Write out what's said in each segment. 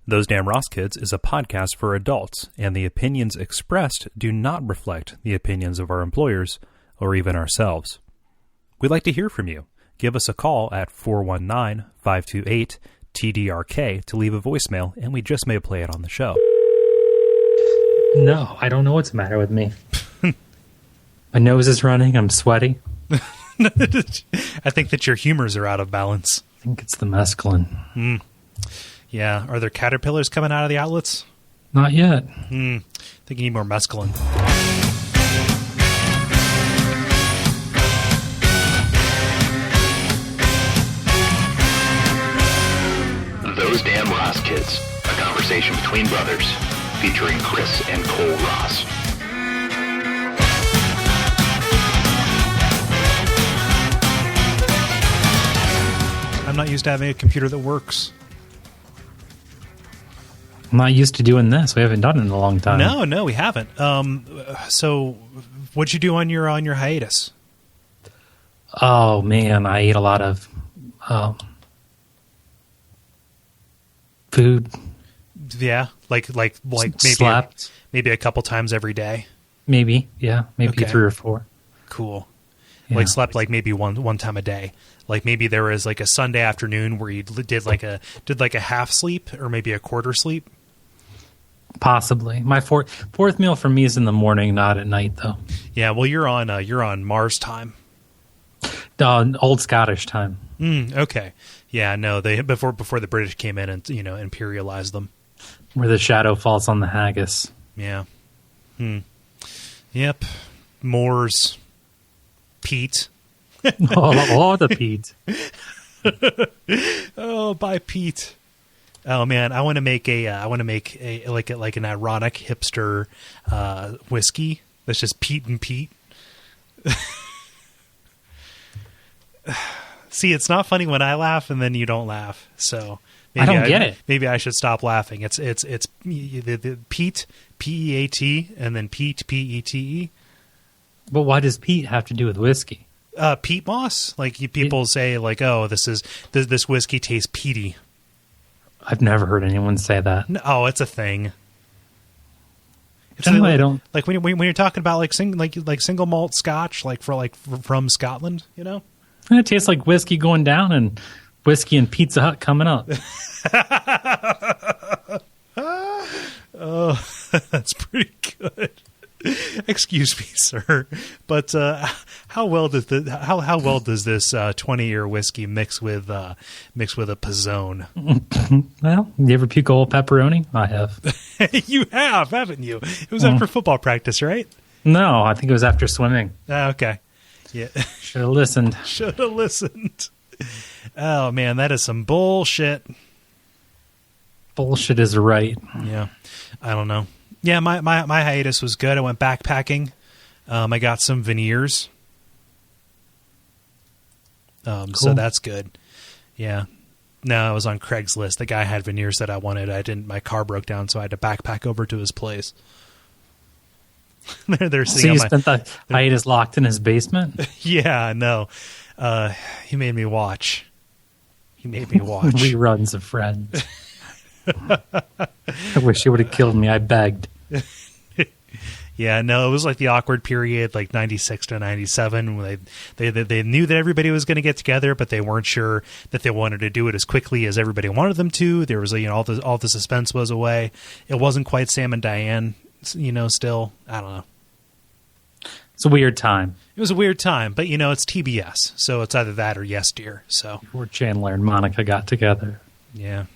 Those Damn Ross Kids is a podcast for adults, and the opinions expressed do not reflect the opinions of our employers or even ourselves. We'd like to hear from you. Give us a call at 419-528-TDRK to leave a voicemail, and we just may play it on the show. No, I don't know what's the matter with me. My nose is running. I'm sweaty. I think that your humors are out of balance. I think it's the mescaline. Yeah. Are there caterpillars coming out of the outlets? Not yet. I think you need more mescaline. Those Damn Ross Kids, a conversation between brothers, featuring Kris and Kole Ross. I'm not used to having a computer that works. I'm not used to doing this. We haven't done it in a long time. No, we haven't. So what'd you do on your hiatus? Oh, man, I ate a lot of food. Yeah, like maybe a couple times every day. Maybe, yeah, maybe Okay. 3 or 4. Cool. Yeah. Like slept like maybe one time a day. Like maybe there was like a Sunday afternoon where you did like a half sleep or maybe a quarter sleep. Possibly. My fourth meal for me is in the morning, not at night, though. Yeah, well, you're on Mars time. Old Scottish time. Okay. Yeah, no, they before the British came in and imperialized them. Where the shadow falls on the haggis. Yeah. Yep. Moors. Pete. The Pete. Oh, bye, Pete. Oh man, I want to make an ironic hipster whiskey that's just Pete and Pete. See, it's not funny when I laugh and then you don't laugh. So maybe I don't get it. Maybe I should stop laughing. It's the Pete, P-E-A-T, and then Pete, P-E-T-E. But why does Pete have to do with whiskey? Peat moss. Like people say, like, oh, this whiskey tastes peaty. I've never heard anyone say that. No, it's a thing. It's Generally, like, I don't. Like when you're talking about like single malt Scotch, from Scotland, you know. It tastes like whiskey going down and whiskey and Pizza Hut coming up. Oh, that's pretty good. Excuse me, sir, but how well does this 20-year whiskey mix with a Pizzone? Well, you ever puke a whole pepperoni? I have. You have, haven't you? It was after football practice, right? No, I think it was after swimming. Okay. Yeah. Should have listened. Should have listened. Oh man, that is some bullshit. Bullshit is right. Yeah. I don't know. Yeah, my hiatus was good. I went backpacking. I got some veneers. Cool. So that's good. Yeah. No, I was on Craigslist. The guy had veneers that I wanted. I didn't. My car broke down, so I had to backpack over to his place. They're So you spent the hiatus locked in his basement? Yeah, no. He made me watch. Reruns of Friends. I wish he would have killed me. I begged. Yeah, no, it was like the awkward period, like 96 to 97, when they knew that everybody was going to get together, but they weren't sure that they wanted to do it as quickly as everybody wanted them to. There was, all the suspense was away. It wasn't quite Sam and Diane, still. I don't know. It's a weird time. It was a weird time, but it's TBS, so it's either that or Yes Dear. So Before Chandler and Monica got together. yeah.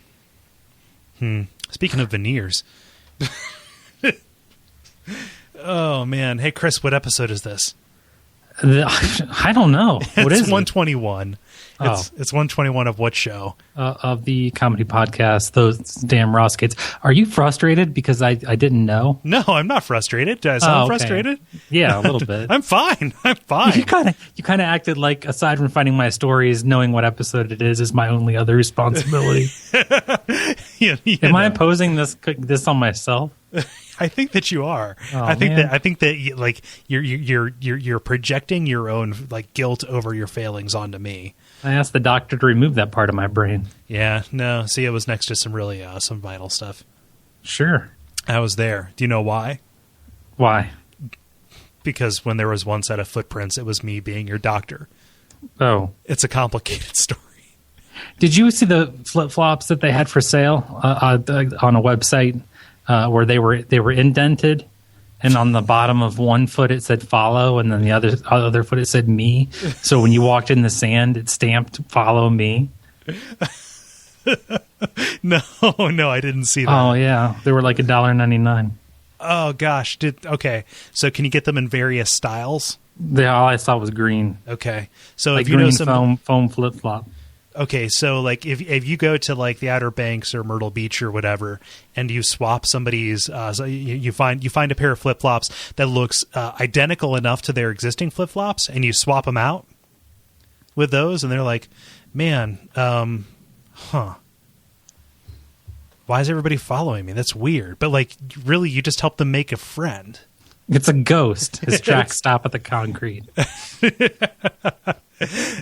Speaking of veneers. Oh man. Hey Kris, what episode is this? I don't know. What is It's it? 121. It's 121 of what show? Of the comedy podcast, Those Damn Ross Kids. Are you frustrated because I didn't know? No, I'm not frustrated. Do I sound okay. frustrated? Yeah, a little bit. I'm fine. You kind of acted like, aside from finding my stories, knowing what episode it is my only other responsibility. Am I imposing this on myself? I think that you are. Oh, I think man. that like you're projecting your own like guilt over your failings onto me. I asked the doctor to remove that part of my brain. Yeah, no. See, it was next to some really some vital stuff. Sure. I was there. Do you know why? Why? Because when there was one set of footprints, it was me being your doctor. Oh. It's a complicated story. Did you see the flip-flops that they had for sale on a website where they were indented, and on the bottom of one foot it said follow, and then the other foot it said me. So when you walked in the sand, it stamped follow me. No, I didn't see that. Oh yeah, they were like $1.99. Oh gosh, okay. So can you get them in various styles? All I saw was green. Okay, so like if you green know some foam flip flop. Okay, so like if you go to like the Outer Banks or Myrtle Beach or whatever, and you swap somebody's, so you find a pair of flip flops that looks identical enough to their existing flip flops, and you swap them out with those, and they're like, man, why is everybody following me? That's weird. But like, really, you just help them make a friend. It's a ghost. His tracks stop at the concrete.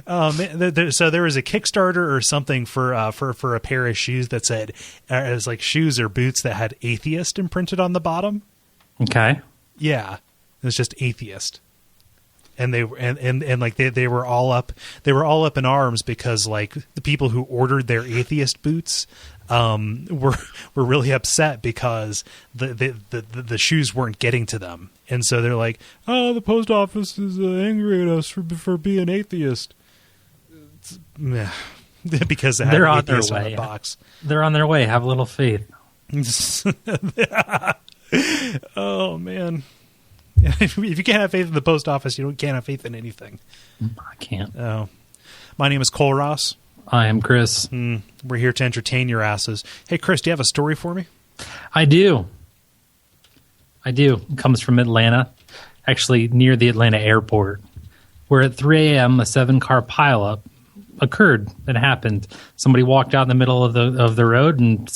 So there was a Kickstarter or something for a pair of shoes that said as like shoes or boots that had atheist imprinted on the bottom. Okay. Yeah, it was just atheist, and they were all up in arms because like the people who ordered their atheist boots were really upset because the shoes weren't getting to them, and so they're like, oh, the post office is angry at us for being atheist. Because they're on their atheist way. On the box. They're on their way. Have a little faith. Oh man. If you can't have faith in the post office, you can't have faith in anything. I can't. Oh. My name is Kole Ross. I am Chris. We're here to entertain your asses. Hey, Chris, do you have a story for me? I do. It comes from Atlanta, actually near the Atlanta airport, where at 3 a.m. a 7-car pileup occurred. It happened. Somebody walked out in the middle of the road, and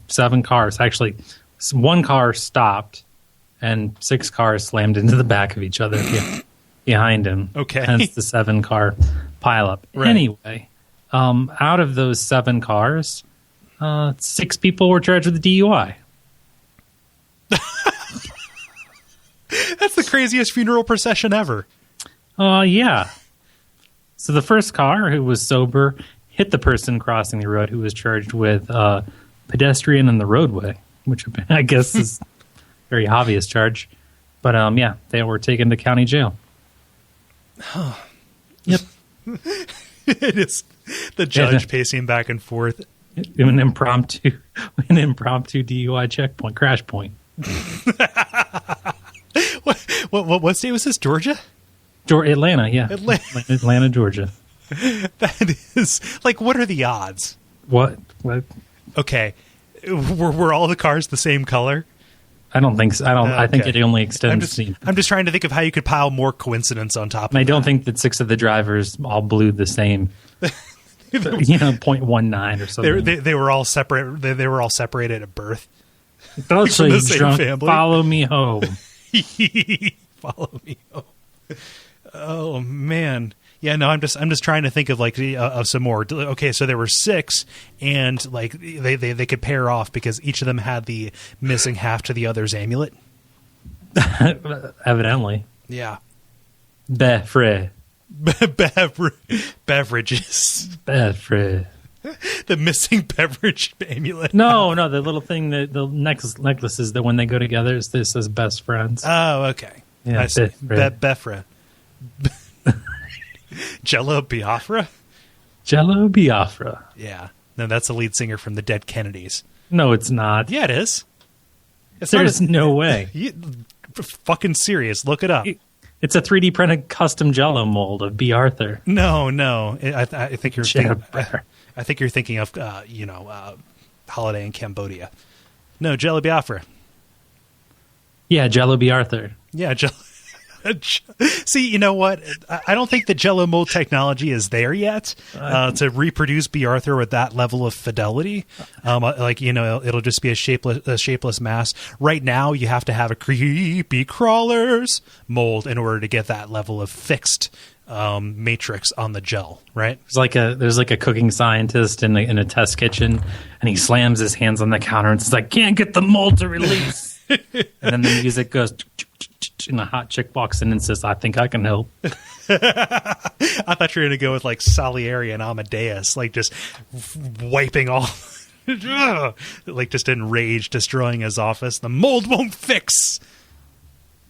7 cars. Actually, 1 car stopped, and 6 cars slammed into the back of each other behind him. Okay. Hence the 7-car pileup. Right. Anyway, out of those 7 cars, 6 people were charged with DUI. That's the craziest funeral procession ever. Yeah. So the first car, who was sober, hit the person crossing the road, who was charged with pedestrian in the roadway, which I guess is a very obvious charge. But yeah, they were taken to county jail. Yep. It is the judge pacing back and forth. An impromptu DUI checkpoint, crash point. What state was this? Georgia? Atlanta, yeah. Atlanta, Georgia. That is like, what are the odds? What? Okay, were all the cars the same color? I don't think so. I think it only extends. I'm just trying to think of how you could pile more coincidence on top. And I don't think that 6 of the drivers all blew the same. 0.19 or something. They were all separate. They were all separated at birth. Don't say the same drunk. family. Follow me home. Follow me home. Oh man, yeah. No, I'm just trying to think of like of some more. Okay, so there were 6, and like they could pair off because each of them had the missing half to the other's amulet. Evidently, yeah. Beverages. The missing beverage amulet. No, the little thing, the necklaces that when they go together, it says best friends. Oh, okay. Yeah, Befra. Jello Biafra? Jello Biafra. Yeah. No, that's the lead singer from the Dead Kennedys. No, it's not. Yeah, it is. There's no way. Fucking serious. Look it up. It's a 3D printed custom Jello mold of B. Arthur. No. I think you're thinking. I think you're thinking of Holiday in Cambodia. No, Jello Biafra. Yeah, Jello B. Arthur. Yeah, Jello. See, you know what? I don't think the Jello mold technology is there yet to reproduce B. Arthur with that level of fidelity. It'll just be a shapeless mass. Right now, you have to have a creepy crawlers mold in order to get that level of fixed matrix on the gel, right? There's like a cooking scientist in a test kitchen, and he slams his hands on the counter and says, "I can't get the mold to release." And then the music goes, and a hot chick walks in and says, "I think I can help." I thought you were going to go with like Salieri and Amadeus, like just wiping all, like just in rage, destroying his office. The mold won't fix.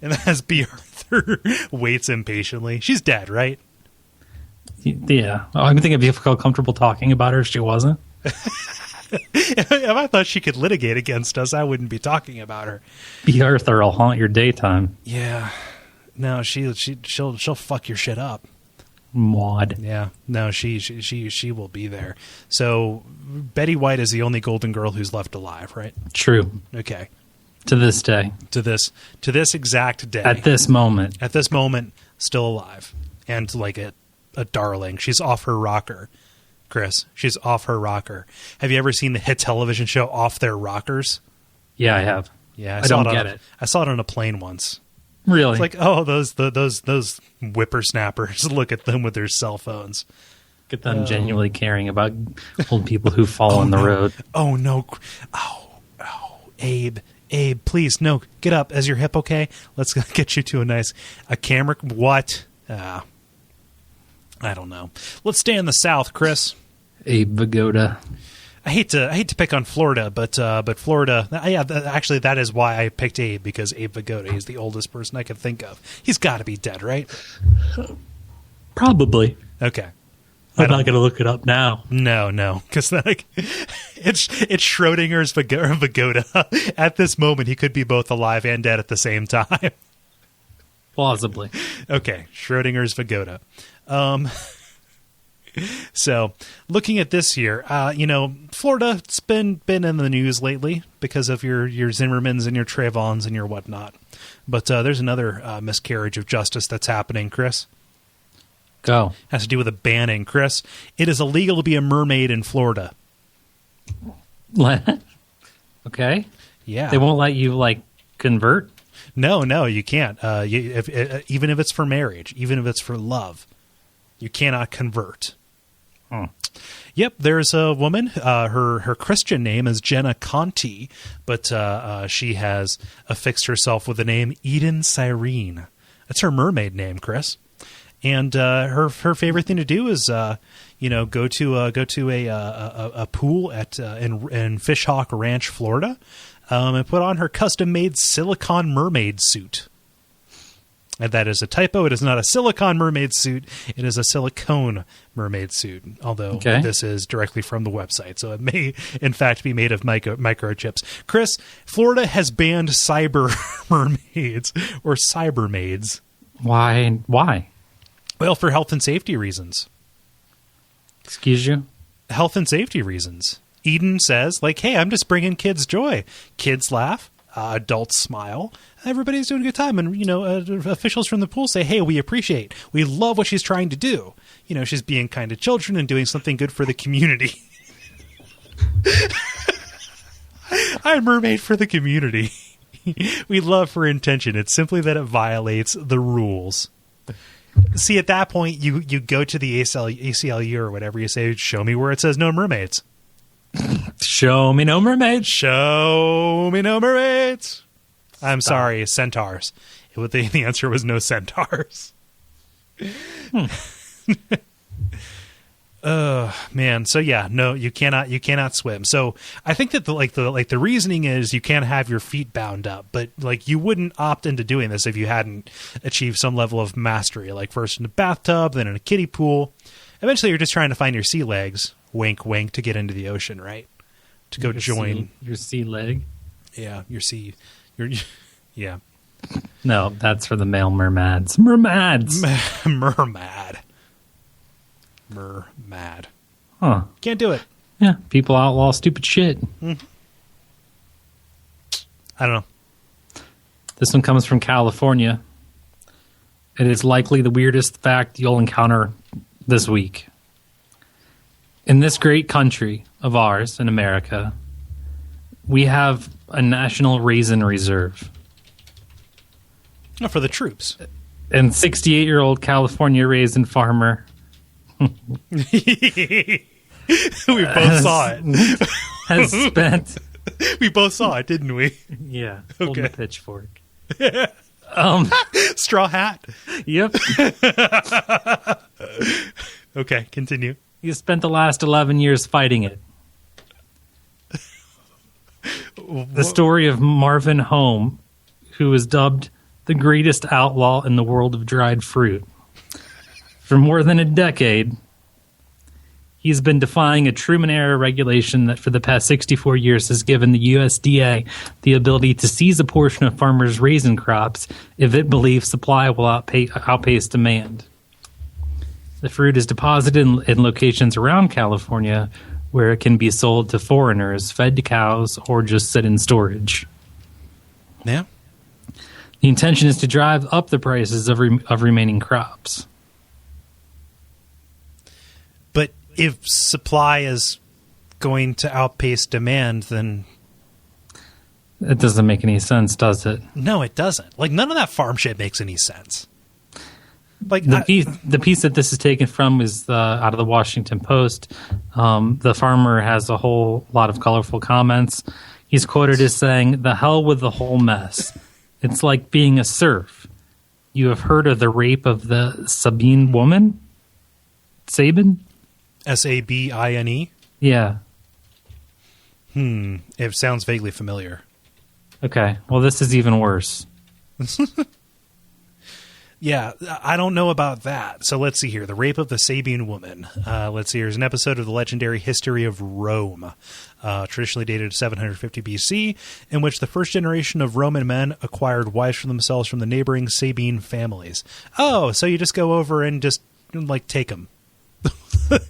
And as B. Arthur waits impatiently. She's dead, right? Yeah. I think it'd be feel comfortable talking about her if she wasn't. If I thought she could litigate against us, I wouldn't be talking about her. B. Arthur will haunt your daytime. Yeah. No, she'll fuck your shit up. Maud. Yeah. No, she will be there. So Betty White is the only Golden Girl who's left alive, right? True. Okay. To this day. To this exact day. At this moment. At this moment, still alive. And like a darling. She's off her rocker. Chris, she's off her rocker. Have you ever seen the hit television show Off Their Rockers? Yeah, I have. Yeah, I don't get it. I saw it on a plane once. Really? It's like, oh, those whippersnappers. Look at them with their cell phones. Get them genuinely caring about old people who fall on the road. Oh, no. Oh, Abe, please, no, get up. Is your hip okay? Let's get you to a camera. What? I don't know. Let's stay in the South, Chris. Abe Vigoda. I hate to pick on Florida, but Florida. Yeah, actually, that is why I picked Abe, because Abe Vigoda is the oldest person I could think of. He's got to be dead, right? Probably. Okay. I'm not going to look it up now. No, because it's Schrödinger's Vigoda. At this moment, he could be both alive and dead at the same time. Plausibly. Okay, Schrödinger's Vigoda. So, looking at this year, Florida's been in the news lately because of your Zimmermans and your Trayvons and your whatnot. But there's another miscarriage of justice that's happening, Chris. Go. Has to do with a banning, Chris. It is illegal to be a mermaid in Florida. Okay. Yeah. They won't let you, convert? No, you can't. Even if it's for marriage, even if it's for love, you cannot convert. Yep, there's a woman. Her Christian name is Jenna Conti, but she has affixed herself with the name Eden Cyrene. That's her mermaid name, Chris. And her favorite thing to do is go to a pool in Fishhawk Ranch, Florida, and put on her custom made silicone mermaid suit. And that is a typo. It is not a silicone mermaid suit. It is a silicone mermaid suit, although this is directly from the website. So it may, in fact, be made of microchips. Chris, Florida has banned cyber mermaids or cybermaids. Why? Well, for health and safety reasons. Excuse you? Health and safety reasons. Eden says, hey, I'm just bringing kids joy. Kids laugh. Adults smile. Everybody's doing a good time. And, officials from the pool say, hey, we love what she's trying to do. She's being kind to children and doing something good for the community. I'm mermaid for the community. We love her intention. It's simply that it violates the rules. See, at that point, you go to the ACLU or whatever. You say, show me where it says no mermaids. Show me no mermaids. Show me no mermaids. I'm sorry, centaurs. The answer was no centaurs. Man. So yeah, no, you cannot swim. So I think that the reasoning is you can't have your feet bound up, but you wouldn't opt into doing this if you hadn't achieved some level of mastery. First in a bathtub, then in a kiddie pool. Eventually, you're just trying to find your sea legs. Wink, wink, to get into the ocean, right? To go join your sea leg. Yeah, yeah. No, that's for the male mermaids. Mermaids. Mermad. Huh. Can't do it. Yeah, people outlaw stupid shit. I don't know. This one comes from California. It is likely the weirdest fact you'll encounter this week. In this great country of ours, in America, we have a national raisin reserve. Oh, for the troops. And 68-year-old California raisin farmer. We both saw it. Has spent. We both saw it, didn't we? Yeah, holding Okay. a pitchfork. Straw hat. Yep. Okay, continue. He spent the last 11 years fighting it. The story of Marvin Home, who was dubbed the greatest outlaw in the world of dried fruit. For more than a decade, he's been defying a Truman-era regulation that for the past 64 years has given the USDA the ability to seize a portion of farmers' raisin crops if it believes supply will outpace demand. The fruit is deposited in locations around California where it can be sold to foreigners, fed to cows, or just sit in storage. Yeah. The intention is to drive up the prices of remaining crops. But if supply is going to outpace demand, then It doesn't make any sense, does it? no, it doesn't. Like, none of that farm shit makes any sense. Like, The piece that this is taken from is out of the Washington Post. The farmer has a whole lot of colorful comments. He's quoted as saying, "The hell with the whole mess. It's like being a serf. You have heard of the rape of the Sabine woman? Sabine? Sabine. Yeah. It sounds vaguely familiar. Okay. Well, this is even worse. Yeah, I don't know about that. So let's see here. The rape of the Sabine woman. Let's see. Here's an episode of the legendary history of Rome, traditionally dated 750 BC, in which the first generation of Roman men acquired wives for themselves from the neighboring Sabine families. Oh, so you just go over and just, like, take them.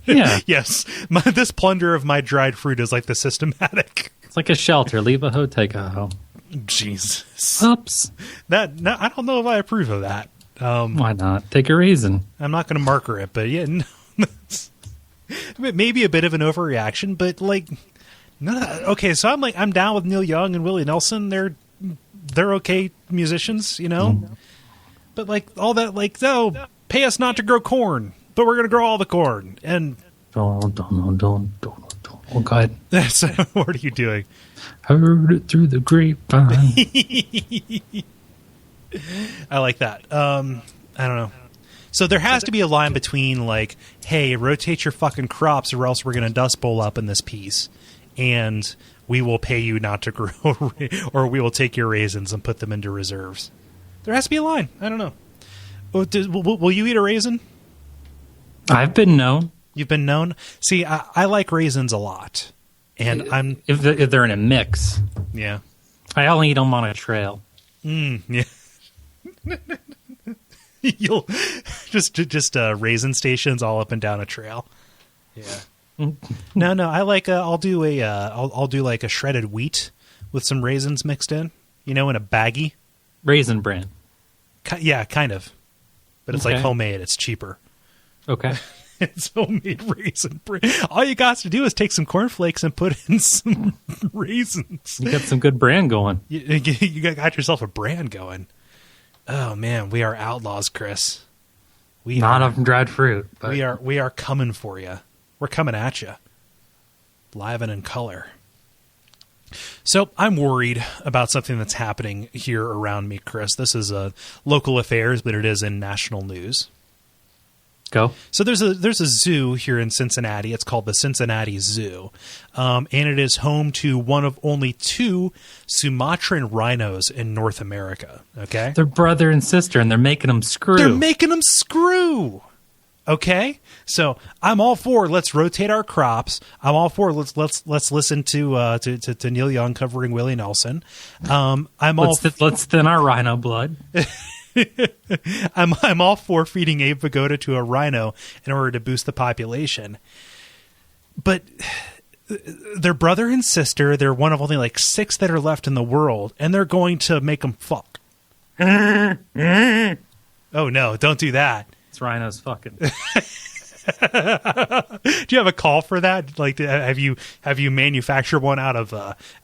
Yeah. Yes. This plunder of my dried fruit is like the systematic. It's like a shelter. Leave a hoe, take a hoe. Jesus. Oops. I don't know if I approve of that. Why not? Take a raisin. I'm not going to marker it, but yeah, no, maybe a bit of an overreaction, but like, no. Okay, so I'm down with Neil Young and Willie Nelson. They're okay musicians, you know. But like all that, like, no, pay us not to grow corn, but we're going to grow all the corn. And Don't. Oh God. that's what are you doing? Heard it through the grapevine. I like that. I don't know. So there has to be a line between like, hey, rotate your fucking crops or else we're going to dust bowl up in this piece. And we will pay you not to grow, or we will take your raisins and put them into reserves. There has to be a line. I don't know. Will you eat a raisin? I've been known. You've been known? See, I like raisins a lot. And If they're in a mix. yeah. I only eat them on a trail. Yeah. You'll just raisin stations all up and down a trail. Yeah. No. I like. I'll do like a shredded wheat with some raisins mixed in. You know, in a baggie. Raisin bran. Yeah, kind of. But it's like Okay. homemade. It's cheaper. Okay. It's homemade raisin bran. All you got to do is take some cornflakes and put in some raisins. You got some good bran going. You got yourself a brand going. Oh man, we are outlaws, Chris. Not of dried fruit. But We are coming for you. We're coming at you, live and in color. So I'm worried about something that's happening here around me, Chris. This is local affairs, but it is in national news. Go. So there's a zoo here in Cincinnati. It's called the Cincinnati Zoo, and it is home to one of only 2 Sumatran rhinos in North America. Okay, They're brother and sister, and they're making them screw. they're making them screw. Okay, so I'm all for let's rotate our crops. I'm all for let's listen to Neil Young covering Willie Nelson. Let's thin our rhino blood. I'm all for feeding Abe Vigoda to a rhino in order to boost the population. But they're brother and sister. They're one of only like 6 that are left in the world, and they're going to make them fuck. Oh no, don't do that. It's rhinos fucking. Do you have a call for that? Like, have you manufactured one out of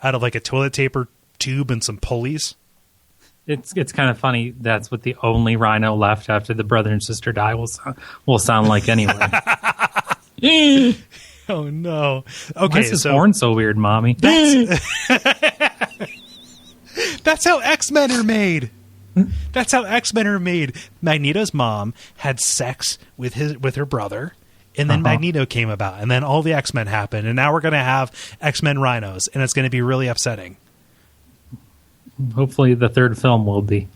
like a toilet paper tube and some pulleys? It's kind of funny. That's what the only Rhino left after the brother and sister die will sound like anyway. Oh no! Why Okay, is his so horn so weird, Mommy? that's how X-Men are made. That's how X-Men are made. Magneto's mom had sex with her brother, and then Magneto came about, and then all the X-Men happened, and now we're going to have X-Men Rhinos, and it's going to be really upsetting. Hopefully, the third film will be.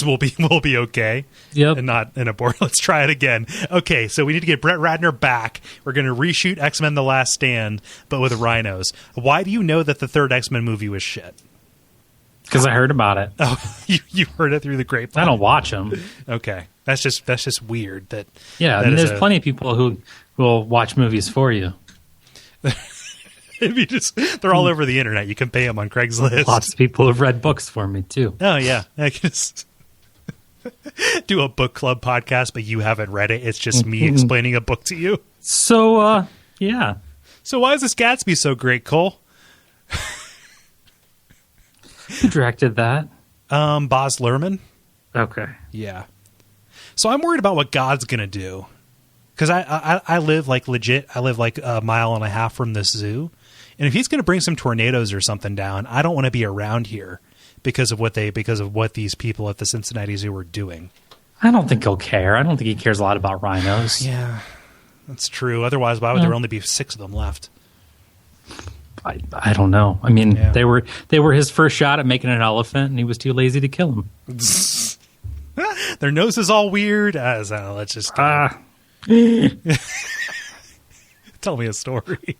We'll be okay. Yep. And not an abort. Let's try it again. Okay, so we need to get Brett Ratner back. We're going to reshoot X-Men The Last Stand, but with Rhinos. Why do you know that the third X-Men movie was shit? Because I heard about it. Oh, you heard it through the grapevine. I don't watch them. Okay. That's just weird. That and there's plenty of people who will watch movies for you. They're all over the internet. You can pay them on Craigslist. Lots of people have read books for me too. Oh yeah, I can just do a book club podcast, but you haven't read it. It's just me explaining a book to you. So yeah. So why is this Gatsby so great, Cole? Who directed that? Baz Luhrmann. Okay. Yeah. So I'm worried about what God's gonna do, because I live like legit. I live like a mile and a half from this zoo. And if he's going to bring some tornadoes or something down, I don't want to be around here because of what these people at the Cincinnati Zoo are doing. I don't think he'll care. I don't think he cares a lot about rhinos. Yeah, that's true. Otherwise, why would there only be 6 of them left? I don't know. I mean, they were his first shot at making an elephant, and he was too lazy to kill him. Their nose is all weird. Let's just tell me a story.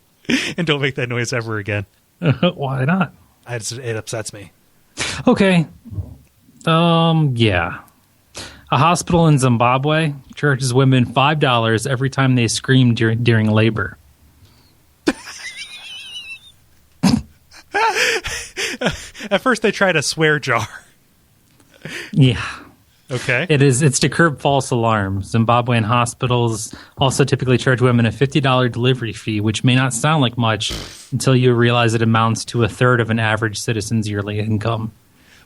And don't make that noise ever again. Why not? It upsets me. Okay. Yeah. A hospital in Zimbabwe charges women $5 every time they scream during labor. At first, they tried a swear jar. Yeah. Okay. It's to curb false alarms. Zimbabwean hospitals also typically charge women a $50 delivery fee, which may not sound like much until you realize it amounts to a third of an average citizen's yearly income.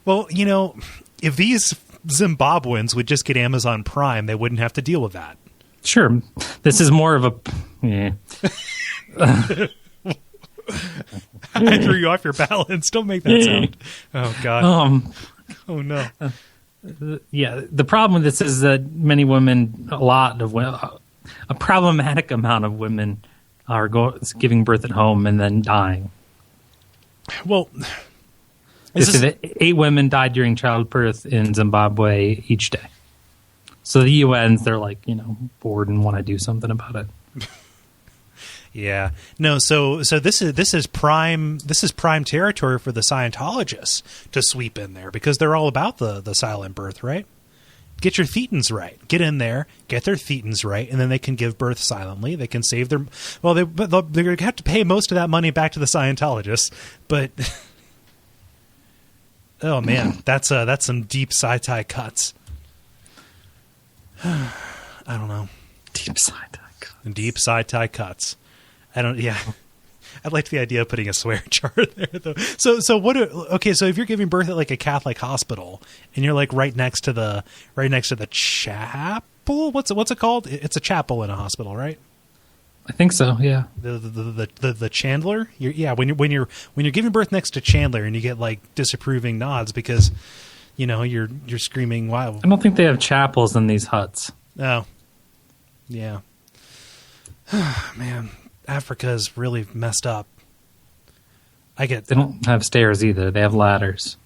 Well, if these Zimbabweans would just get Amazon Prime, they wouldn't have to deal with that. Sure. This is more of a... Yeah. I threw you off your balance. Don't make that sound. Oh, God. Oh, no. Yeah, the problem with this is that many women, a problematic amount of women are giving birth at home and then dying. Well, 8 women died during childbirth in Zimbabwe each day. So the UN's, they're like, bored and want to do something about it. Yeah. No, so this is prime territory for the Scientologists to sweep in there, because they're all about the silent birth, right? Get your thetans right. Get in there, get their thetans right, and then they can give birth silently. They can save their... Well, they're going to have to pay most of that money back to the Scientologists, but... Oh, man, that's some deep sci-tie cuts. I don't know. Deep sci-tie cuts. I'd like the idea of putting a swear jar there, though. So if you're giving birth at like a Catholic hospital and you're like right next to the chapel, what's it called? It's a chapel in a hospital, right? I think so. Yeah. The Chandler. When you're giving birth next to Chandler and you get like disapproving nods because you're screaming, wow. I don't think they have chapels in these huts. Oh, yeah. Man. Africa is really messed up. They don't have stairs either. They have ladders.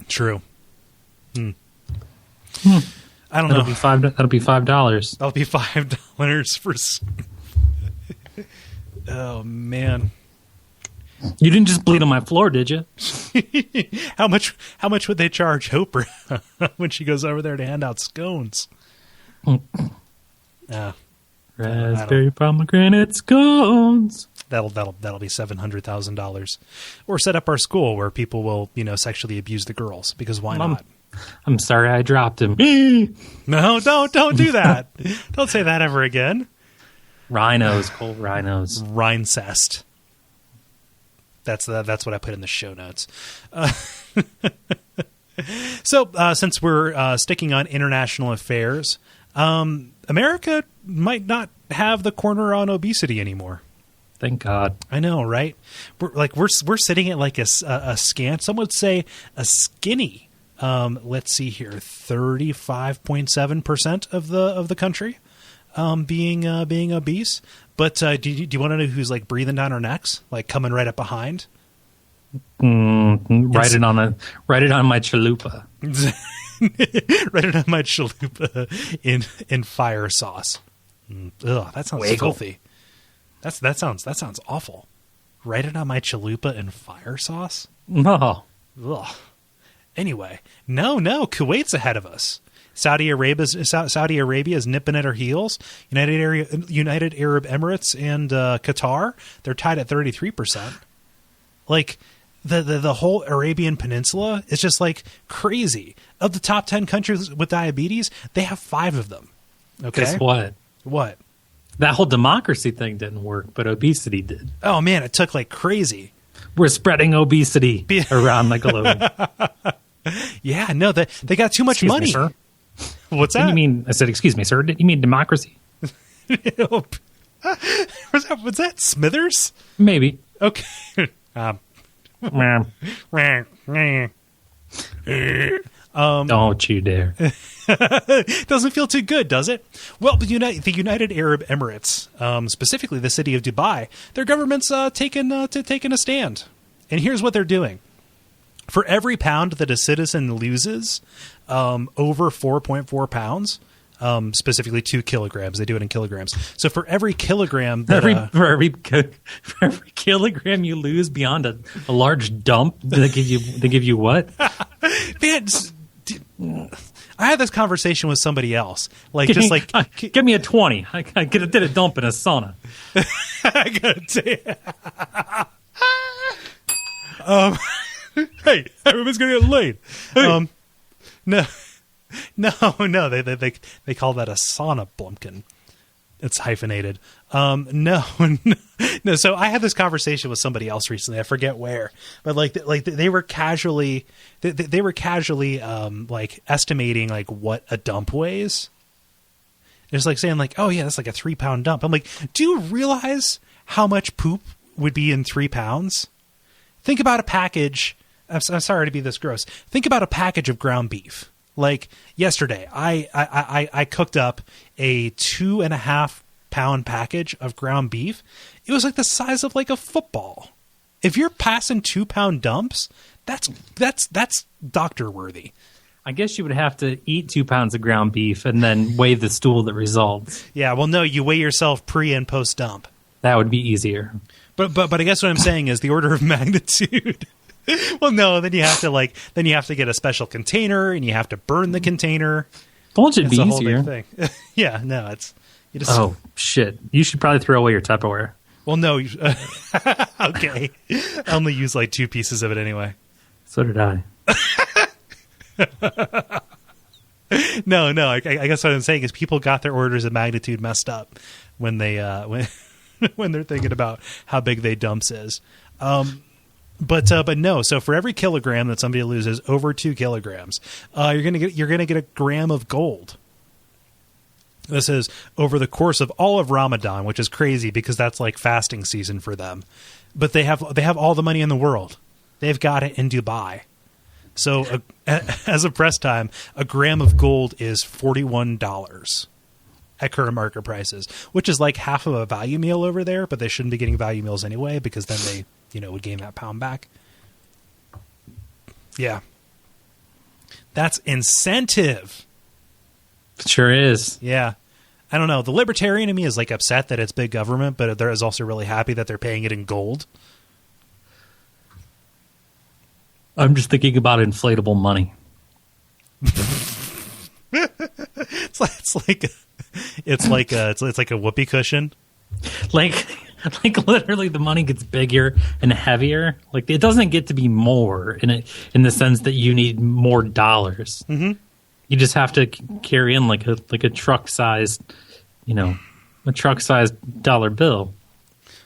True. I don't That'll know. be $5. That'll be $5 for. Oh man! You didn't just bleed on my floor, did you? How much would they charge Oprah when she goes over there to hand out scones? Raspberry pomegranate scones. That'll be $700,000, or set up our school where people will sexually abuse the girls, because why not? I'm sorry I dropped him. No, don't do that. Don't say that ever again. Rhinos, Cole, rhinos. Rhinecest. That's what I put in the show notes. So, since we're sticking on international affairs, America might not have the corner on obesity anymore. Thank God. I know, right? We're sitting at like a scant. Some would say a skinny. Let's see here, 35.7% of the country being obese. But do you want to know who's like breathing down our necks, like coming right up behind? Write it on my chalupa. Write it on my chalupa in fire sauce. Ugh, that sounds filthy. That sounds awful. Write it on my chalupa in fire sauce. No. Ugh. Anyway, no, Kuwait's ahead of us. Saudi Arabia is nipping at our heels. United Arab Emirates and Qatar, they're tied at 33%. Like the whole Arabian Peninsula is just like crazy. Of the top 10 countries with diabetes, they have 5 of them. Okay, guess what? What? That whole democracy thing didn't work, but obesity did. Oh man, it took like crazy. We're spreading obesity around the globe. Yeah, no, they got too much money. Me, sir. What's that? What do you mean? I said, excuse me, sir. Did you mean democracy? Was that Smithers? Maybe. Okay. Don't you dare. Doesn't feel too good, does it? Well, the United Arab Emirates, specifically the city of Dubai, their government's taken a stand. And here's what they're doing. For every pound that a citizen loses over 4.4 pounds, specifically 2 kilograms, they do it in kilograms. So for every kilogram that, for every kilogram you lose beyond a large dump, they give you what? Man, I had this conversation with somebody else. Give me a 20. I did a dump in a sauna. I gotta tell you. Hey, everyone's gonna get laid. No. They call that a sauna blumpkin. It's hyphenated. No. So I had this conversation with somebody else recently. I forget where, but they were casually like estimating like what a dump weighs. It's like saying like, oh yeah, that's like a 3-pound dump. I'm like, do you realize how much poop would be in 3 pounds? Think about a package. I'm sorry to be this gross. Think about a package of ground beef. Like yesterday, I cooked up a 2.5-pound package of ground beef. It was like the size of like a football. If you're passing 2-pound dumps, that's doctor worthy. I guess you would have to eat 2 pounds of ground beef and then weigh the stool that results. Yeah, well, no, you weigh yourself pre and post dump. That would be easier. But I guess what I'm saying is the order of magnitude. Well, no, then you have to get a special container and you have to burn the container. Don't it be easier? Thing. Yeah, no, you just. Oh shit! You should probably throw away your Tupperware. Well, no. Okay, I only use like 2 pieces of it anyway. So did I. No. I guess what I'm saying is people got their orders of magnitude messed up when they when they're thinking about how big they dumps is. But no. So for every kilogram that somebody loses over 2 kilograms, you're gonna get a gram of gold. This is over the course of all of Ramadan, which is crazy because that's like fasting season for them. But they have all the money in the world. They've got it in Dubai. So as of press time, a gram of gold is $41 at current market prices, which is like half of a value meal over there. But they shouldn't be getting value meals anyway because then they would gain that pound back. Yeah. That's incentive. It sure is. Yeah. I don't know. The libertarian in me is like upset that it's big government, but there is also really happy that they're paying it in gold. I'm just thinking about inflatable money. It's like a whoopee cushion. Like literally the money gets bigger and heavier. Like it doesn't get to be more in the sense that you need more dollars. Mm-hmm. You just have to carry in like a truck sized, a truck sized dollar bill.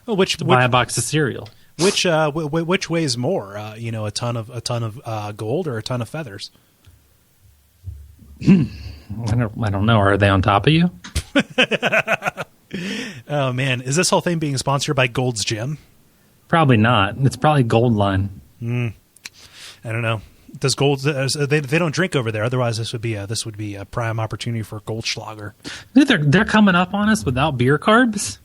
Well, to buy a box of cereal. Which weighs more? A ton of gold or a ton of feathers? I don't know. Are they on top of you? Oh, man. Is this whole thing being sponsored by Gold's Gym? Probably not. It's probably Gold Line. I don't know. Does Gold? They don't drink over there. Otherwise, this would be a prime opportunity for Goldschlager. Dude, they're coming up on us without beer carbs.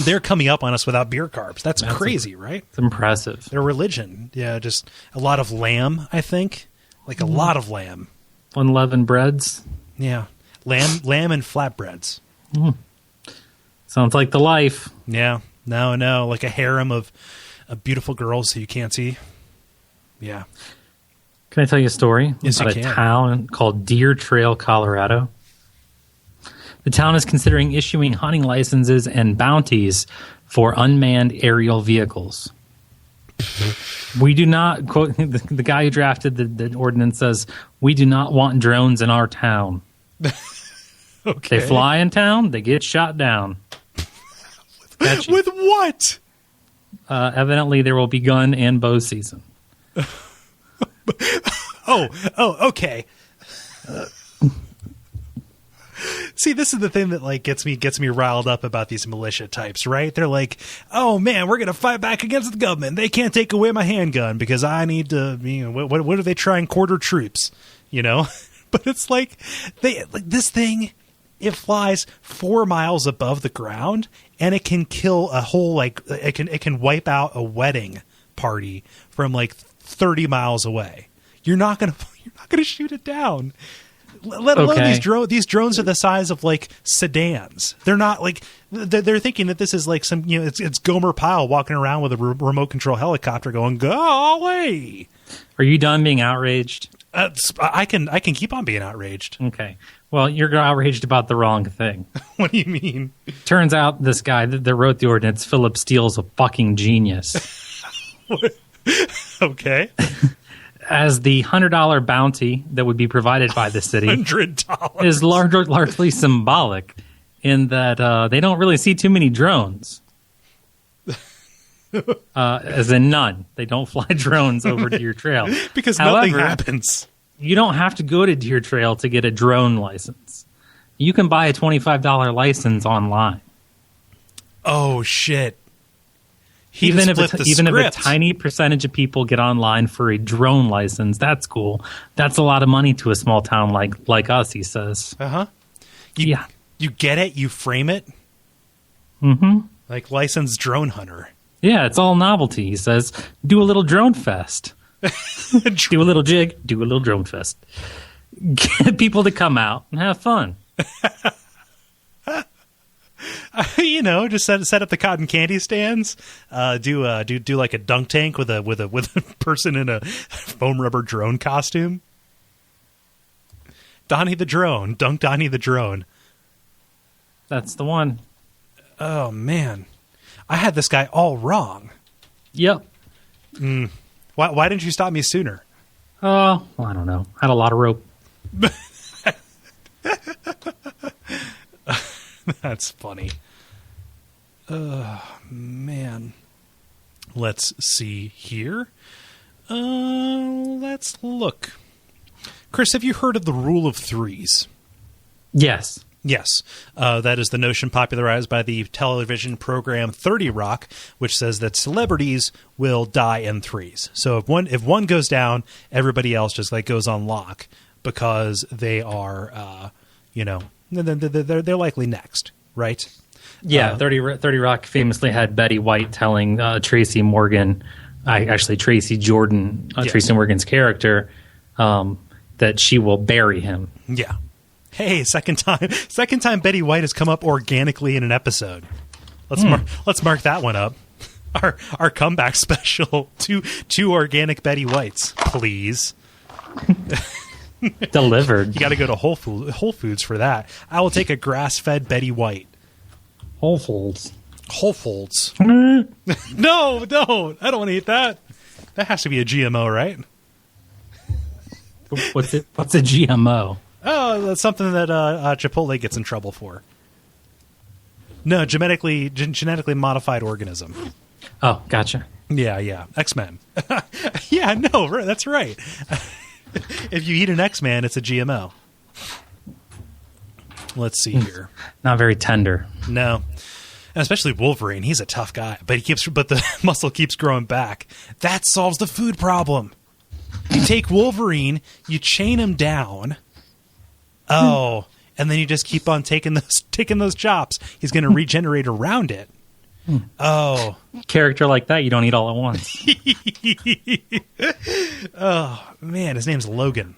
They're coming up on us without beer carbs. That's crazy, right? It's impressive. Their religion, yeah, just a lot of lamb. I think, like a lot of lamb. Unleavened breads. Yeah, lamb and flatbreads. Sounds like the life. Yeah, no, like a harem of beautiful girls who you can't see. Yeah. Can I tell you a story Yes, about you can. a town called Deer Trail, Colorado? The town is considering issuing hunting licenses and bounties for unmanned aerial vehicles. We do not, quote, the guy who drafted the ordinance says, we do not want drones in our town. Okay. They fly in town, they get shot down. Catchy. With what? Evidently, there will be gun and bow season. Oh, okay. See, this is the thing that like gets me riled up about these militia types, right? They're like, "Oh man, we're gonna fight back against the government. They can't take away my handgun because I need to." What are they trying? Quarter troops, But it's like this thing. It flies 4 miles above the ground, and it can kill a whole it can wipe out a wedding party from 30 miles away. You're not gonna shoot it down. Let alone these drones are the size of sedans. They're not they're thinking that this is some it's Gomer Pyle walking around with a remote control helicopter going golly. Are you done being outraged? I can keep on being outraged. Okay. Well, you're outraged about the wrong thing. What do you mean? Turns out this guy that wrote the ordinance, Philip Steele's a fucking genius. Okay. As the $100 bounty that would be provided by the city $100 is largely symbolic in that they don't really see too many drones. As in none. They don't fly drones over Deer Trail. Because However, nothing happens. You don't have to go to Deer Trail to get a drone license. You can buy a $25 license online. Oh, shit. Even if a tiny percentage of people get online for a drone license, that's cool. That's a lot of money to a small town like us, he says. Uh-huh. You get it? You frame it? Mm-hmm. Like licensed drone hunter. Yeah, it's all novelty, he says. Do a little drone fest. Do a little jig, do a little drone fest. Get people to come out and have fun. Just set up the cotton candy stands. Do like a dunk tank with a person in a foam rubber drone costume. Donnie the drone, dunk Donnie the drone. That's the one. Oh man, I had this guy all wrong. Yep. Why didn't you stop me sooner? I don't know. Had a lot of rope. That's funny. Man. Let's see here. Let's look. Chris, have you heard of the rule of threes? Yes. Yes. That is the notion popularized by the television program 30 Rock, which says that celebrities will die in threes. So if one goes down, everybody else just goes on lock because they are, they're likely next, right? Yeah, 30 Rock famously had Betty White telling Tracy Morgan, Tracy Jordan, Yes. Tracy Morgan's character, that she will bury him. Yeah. Hey, second time Betty White has come up organically in an episode. Let's mark that one up. Our comeback special. Two organic Betty Whites, please. Delivered. You got to go to Whole Foods for that. I will take a grass-fed Betty White. Whole Foods. Whole Foods. No, don't. I don't want to eat that. That has to be a GMO, right? What's a GMO? Oh, that's something that Chipotle gets in trouble for. No, genetically modified organism. Oh, gotcha. Yeah. X-Men. Yeah, no, that's right. If you eat an X-Man, it's a GMO. Let's see here. Not very tender. No. And especially Wolverine. He's a tough guy, but the muscle keeps growing back. That solves the food problem. You take Wolverine, you chain him down. Oh, and then you just keep on taking those chops. He's going to regenerate around it. Oh. Character like that, you don't eat all at once. Oh, man, his name's Logan.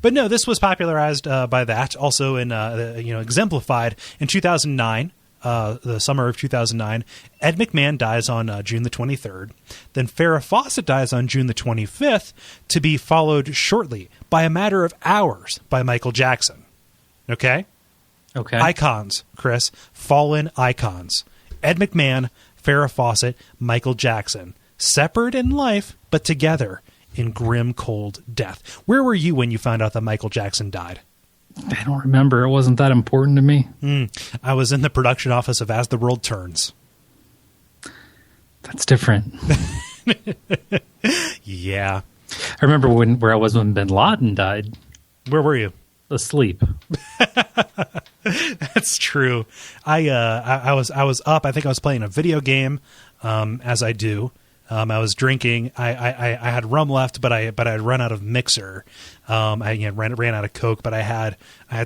But no, this was popularized by that. Also, exemplified in 2009, the summer of 2009. Ed McMahon dies on June the 23rd. Then Farrah Fawcett dies on June the 25th, to be followed shortly by a matter of hours by Michael Jackson. Okay. Icons, Chris. Fallen icons. Ed McMahon, Farrah Fawcett, Michael Jackson. Separate in life, but together in grim, cold death. Where were you when you found out that Michael Jackson died? I don't remember. It wasn't that important to me. I was in the production office of As the World Turns. That's different. Yeah. I remember where I was when Bin Laden died. Where were you? Asleep. That's true. I was up. I think I was playing a video game, as I do. I was drinking. I had rum left, but I had run out of mixer. I ran out of Coke, but I had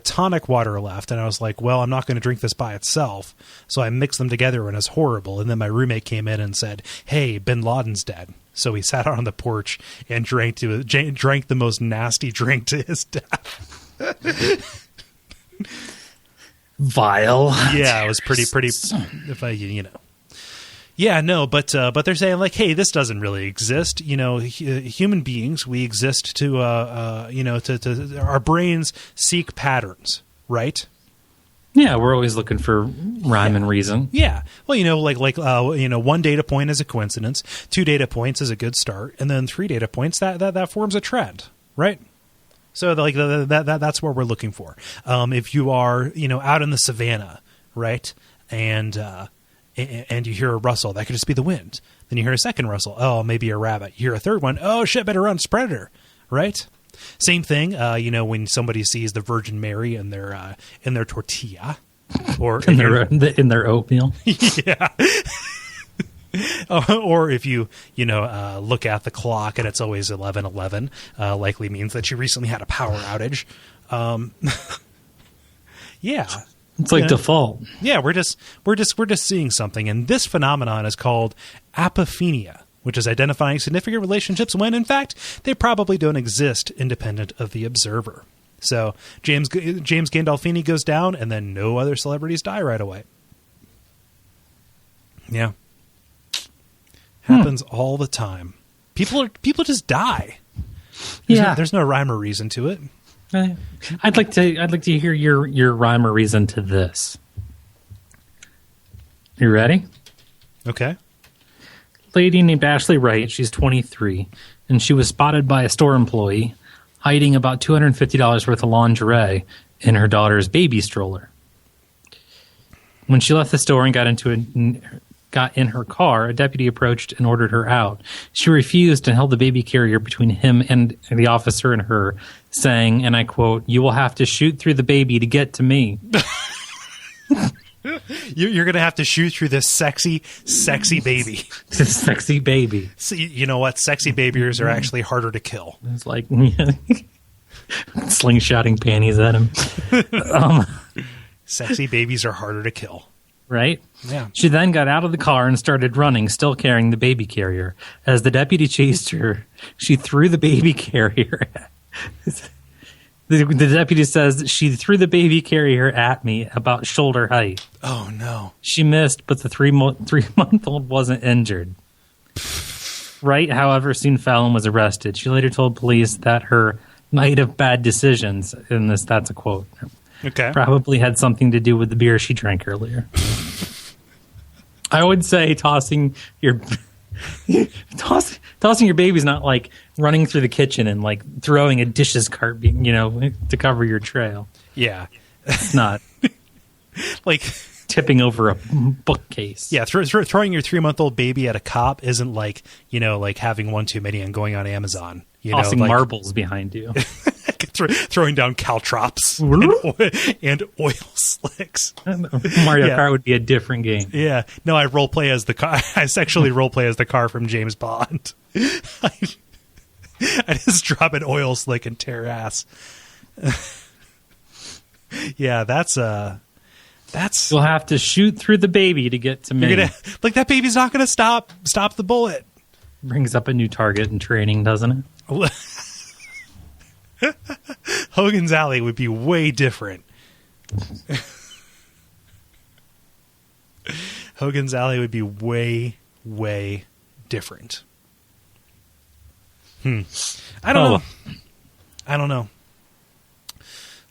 tonic water left, and I was like, well, I'm not going to drink this by itself. So I mixed them together, and it was horrible. And then my roommate came in and said, "Hey, Bin Laden's dead." So he sat out on the porch and drank the most nasty drink to his death. Vile. Yeah, it was pretty. If Yeah, no, but they're saying like, hey, this doesn't really exist. Human beings, we exist to our brains seek patterns, right? Yeah, we're always looking for rhyme and reason. Yeah. Well, one data point is a coincidence, 2 data points is a good start, and then 3 data points that forms a trend, right? So that's what we're looking for. If you are, out in the savannah, right, and you hear a rustle, that could just be the wind. Then you hear a second rustle, oh, maybe a rabbit. You hear a third one, oh shit, better run, it's a predator, right? Same thing, when somebody sees the Virgin Mary in their tortilla, or in their oatmeal, yeah. Or if you look at the clock and it's always 11:11, likely means that you recently had a power outage. Yeah, it's like default. Yeah, we're just seeing something, and this phenomenon is called apophenia, which is identifying significant relationships when, in fact, they probably don't exist independent of the observer. So James Gandolfini goes down, and then no other celebrities die right away. Yeah. Happens all the time. People just die. There's no rhyme or reason to it. I'd like to hear your rhyme or reason to this. You ready? Okay. Lady named Ashley Wright. She's 23, and she was spotted by a store employee hiding about $250 worth of lingerie in her daughter's baby stroller. When she left the store and got in her car, a deputy approached and ordered her out. She refused and held the baby carrier between him and the officer and her, saying, and I quote, "You will have to shoot through the baby to get to me." You're going to have to shoot through this sexy baby. This sexy baby. See, you know what? Sexy babies are actually harder to kill. It's like slingshotting panties at him. Sexy babies are harder to kill. Right? Yeah. She then got out of the car and started running, still carrying the baby carrier. As the deputy chased her, she threw the baby carrier. The deputy says she threw the baby carrier at me about shoulder height. Oh, no. She missed, but the 3-month-old wasn't injured. Wright, however, soon fell and was arrested. She later told police that her night of bad decisions, and that's a quote, probably had something to do with the beer she drank earlier. I would say tossing your baby's not like running through the kitchen and like throwing a dishes cart, to cover your trail. Yeah, it's not like tipping over a bookcase. Yeah, throwing your 3-month-old baby at a cop isn't like like having one too many and going on Amazon. Tossing marbles behind you. throwing down caltrops and oil slicks. Mario Kart would be a different game. Yeah. No, I role play as the car. I sexually role play as the car from James Bond. I just drop an oil slick and tear ass. Yeah, that's. You'll have to shoot through the baby to get to me. That baby's not gonna stop the bullet. Brings up a new target in training, doesn't it? Hogan's Alley would be way different. Hogan's Alley would be way, way different. I don't know.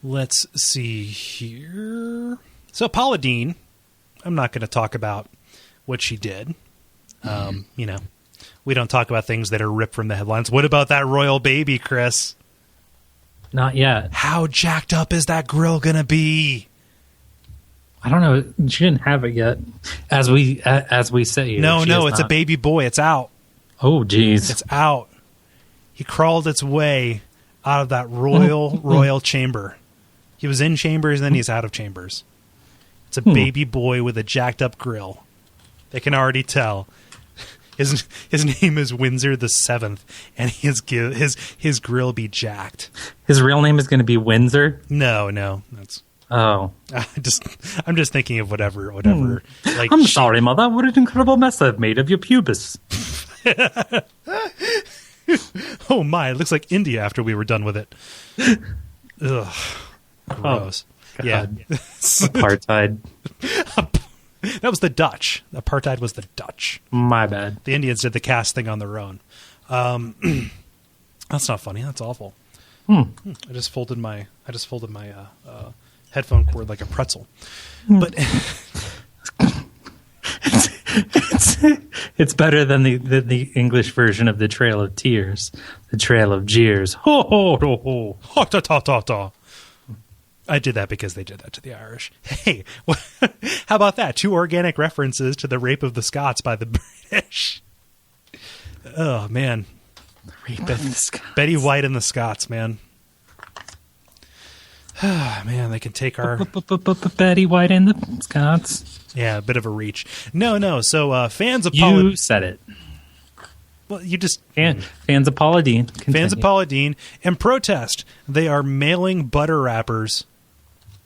Let's see here. So Paula Deen, I'm not going to talk about what she did. We don't talk about things that are ripped from the headlines. What about that royal baby, Chris? Not yet. How jacked up is that grill going to be? I don't know. She didn't have it yet. As we say. No, it's a baby boy. It's out. Oh, geez. It's out. He crawled its way out of that royal chamber. He was in chambers, and then he's out of chambers. It's a baby boy with a jacked up grill. They can already tell. His name is Windsor the Seventh, and his grill be jacked. His real name is going to be Windsor? No, that's. Oh, I'm just thinking of whatever. Like, I'm sorry, Mother. What an incredible mess I've made of your pubis. Oh my! It looks like India after we were done with it. Ugh, gross. Oh, yeah, apartheid. That was the Dutch. Apartheid was the Dutch. My bad. The Indians did the caste thing on their own. That's not funny. That's awful. I just folded my headphone cord like a pretzel. But it's better than the English version of the Trail of Tears, the Trail of Jeers. Ho ho ho ho. Ho ta ta ta ta. I did that because they did that to the Irish. Hey, how about that? 2 organic references to the rape of the Scots by the British. Oh, man. The rape of the Scots. Betty White and the Scots, man. Man, they can take our... Betty White and the Scots. Yeah, a bit of a reach. No. So fans of You said it. Well, you just... Fans of Paula Deen. Continue. Fans of Paula Deen. And protest. They are mailing butter wrappers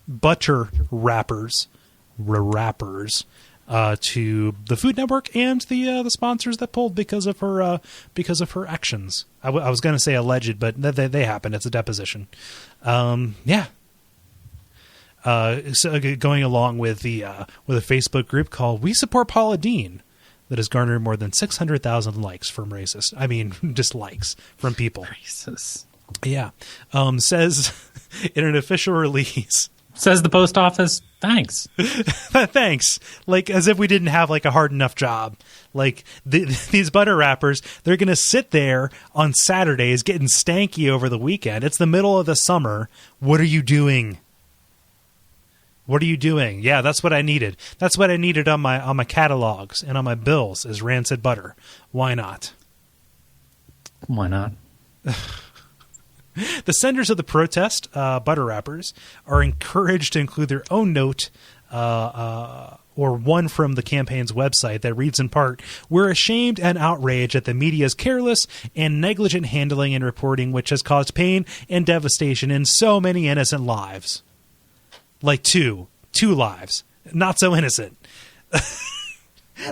to the Food Network and the sponsors that pulled because of her actions. I was going to say alleged, but they happened. It's a deposition. Yeah. So going along with a Facebook group called We Support Paula Deen that has garnered more than 600,000 likes from racists. I mean, just likes from people. Racist. Yeah. Says in an official release. Says the post office, thanks. Thanks. Like, as if we didn't have, like, a hard enough job. Like, these butter wrappers, they're going to sit there on Saturdays getting stanky over the weekend. It's the middle of the summer. What are you doing? What are you doing? Yeah, that's what I needed. That's what I needed on my catalogs and on my bills is rancid butter. Why not? Why not? The senders of the protest, butter wrappers, are encouraged to include their own note or one from the campaign's website that reads in part, "We're ashamed and outraged at the media's careless and negligent handling and reporting which has caused pain and devastation in so many innocent lives." Like two lives. Not so innocent.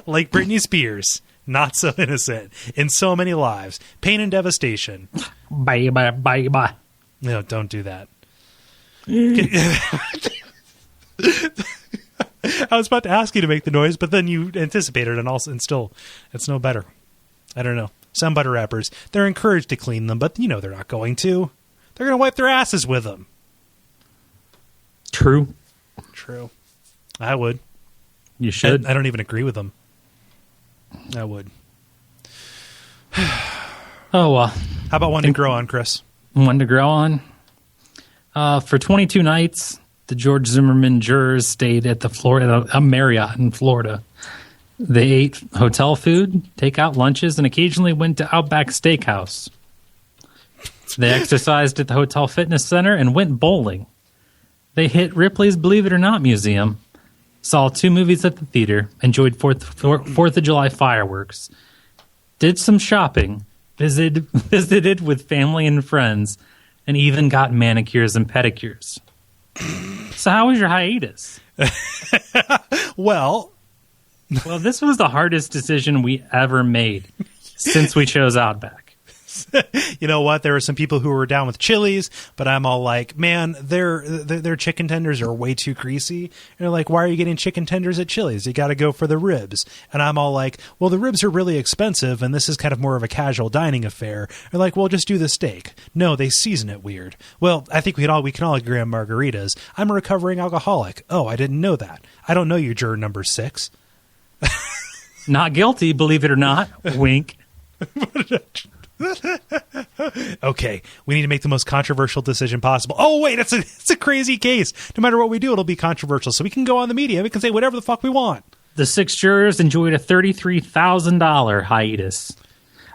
Like Britney Spears. Not so innocent. In so many lives. Pain and devastation. Bye. No, don't do that. I was about to ask you to make the noise, but then you anticipated and still, it's no better. I don't know. Some butter wrappers, they're encouraged to clean them, but they're not going to. They're going to wipe their asses with them. True. I would. You should. I don't even agree with them. I would. Oh, well. How about one to grow on, Chris? One to grow on? For 22 nights, the George Zimmerman jurors stayed at a Marriott in Florida. They ate hotel food, takeout lunches, and occasionally went to Outback Steakhouse. They exercised at the Hotel Fitness Center and went bowling. They hit Ripley's Believe It or Not Museum, saw 2 movies at the theater, enjoyed 4th of July fireworks, did some shopping, visited with family and friends, and even got manicures and pedicures. So how was your hiatus? Well, this was the hardest decision we ever made since we chose Outback. You know what? There were some people who were down with Chili's, but I'm all like, man, their chicken tenders are way too greasy. And they're like, why are you getting chicken tenders at Chili's? You got to go for the ribs. And I'm all like, well, the ribs are really expensive, and this is kind of more of a casual dining affair. They're like, well, just do the steak. No, they season it weird. Well, I think we can all agree on margaritas. I'm a recovering alcoholic. Oh, I didn't know that. I don't know you, juror number 6. Not guilty, believe it or not. Wink. Okay, we need to make the most controversial decision possible. Oh, wait, it's a crazy case. No matter what we do, it'll be controversial. So we can go on the media. We can say whatever the fuck we want. The 6 jurors enjoyed a $33,000 hiatus.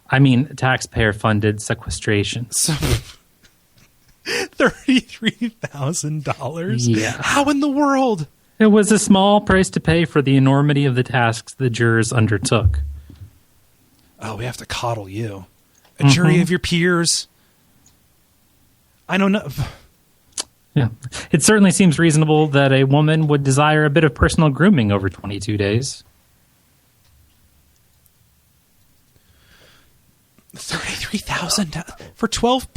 I mean, taxpayer-funded sequestration. $33,000? Yeah. How in the world? It was a small price to pay for the enormity of the tasks the jurors undertook. Oh, we have to coddle you. A jury of your peers. I don't know. Yeah. It certainly seems reasonable that a woman would desire a bit of personal grooming over 22 days. $33,000 for 12.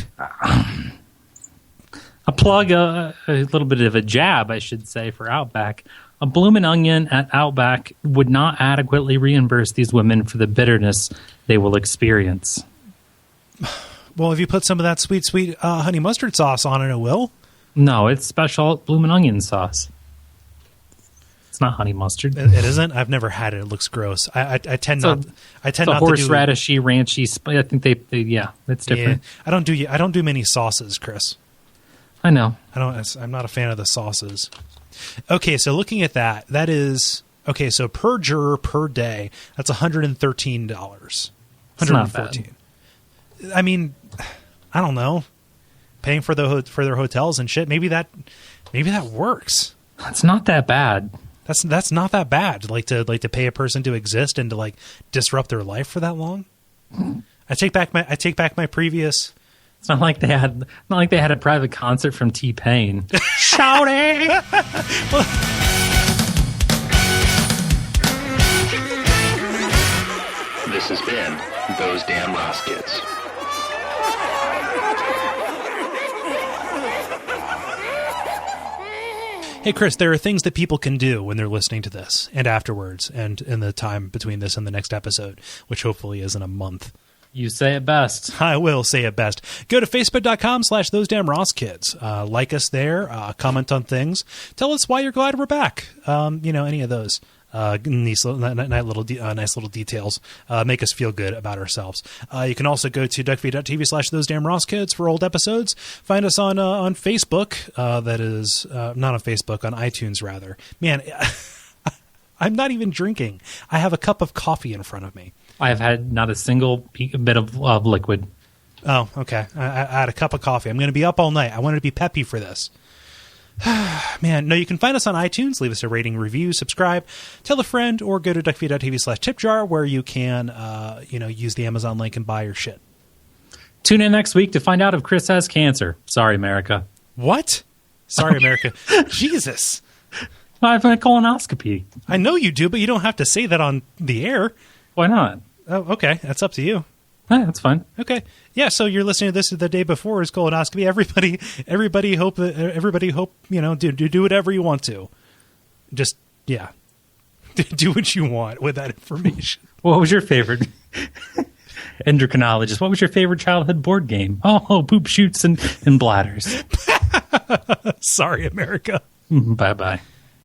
A plug, a little bit of a jab, I should say, for Outback. A Bloomin' Onion at Outback would not adequately reimburse these women for the bitterness they will experience. Well, if you put some of that sweet honey mustard sauce on it will. No, it's special Bloomin' Onion sauce. It's not honey mustard. It isn't? I've never had it. It looks gross. I tend not to do horseradishy, ranchy. I think they it's different. Yeah, I don't do many sauces, Chris. I know. I'm not a fan of the sauces. Okay, so looking at that is okay. So per juror per day, that's $113. $114. I mean, I don't know. Paying for their hotels and shit. Maybe that works. That's not that bad. That's not that bad. Like to pay a person to exist and to like disrupt their life for that long. I take back my previous. It's not like they had a private concert from T-Pain. Shouting. This has been Those Damn Ross Kids. Hey, Chris, there are things that people can do when they're listening to this and afterwards and in the time between this and the next episode, which hopefully is in a month. You say it best. I will say it best. Go to facebook.com/Those Damn Ross Kids. Like us there. Comment on things. Tell us why you're glad we're back. Any of those. Nice little details make us feel good about ourselves. You can also go to Duckfeed.tv/Those Damn Ross Kids for old episodes. Find us on Facebook. That is not on Facebook, on iTunes rather. Man, I'm not even drinking. I have a cup of coffee in front of me. I have had not a single bit of liquid. Oh, okay. I had a cup of coffee. I'm going to be up all night. I wanted to be peppy for this. Man, no, you can find us on iTunes. Leave us a rating, review, subscribe, tell a friend, or go to duckfeed.tv/tipjar where you can, use the Amazon link and buy your shit. Tune in next week to find out if Chris has cancer. Sorry, America. What? Sorry, America. Jesus. I have a colonoscopy. I know you do, but you don't have to say that on the air. Why not? Oh, okay. That's up to you. That's fine. Okay. Yeah, so you're listening to this the day before his colonoscopy. Everybody hope, do whatever you want to. Just, yeah. Do what you want with that information. What was your favorite endocrinologist? What was your favorite childhood board game? Oh, poop shoots and bladders. Sorry, America. Bye-bye.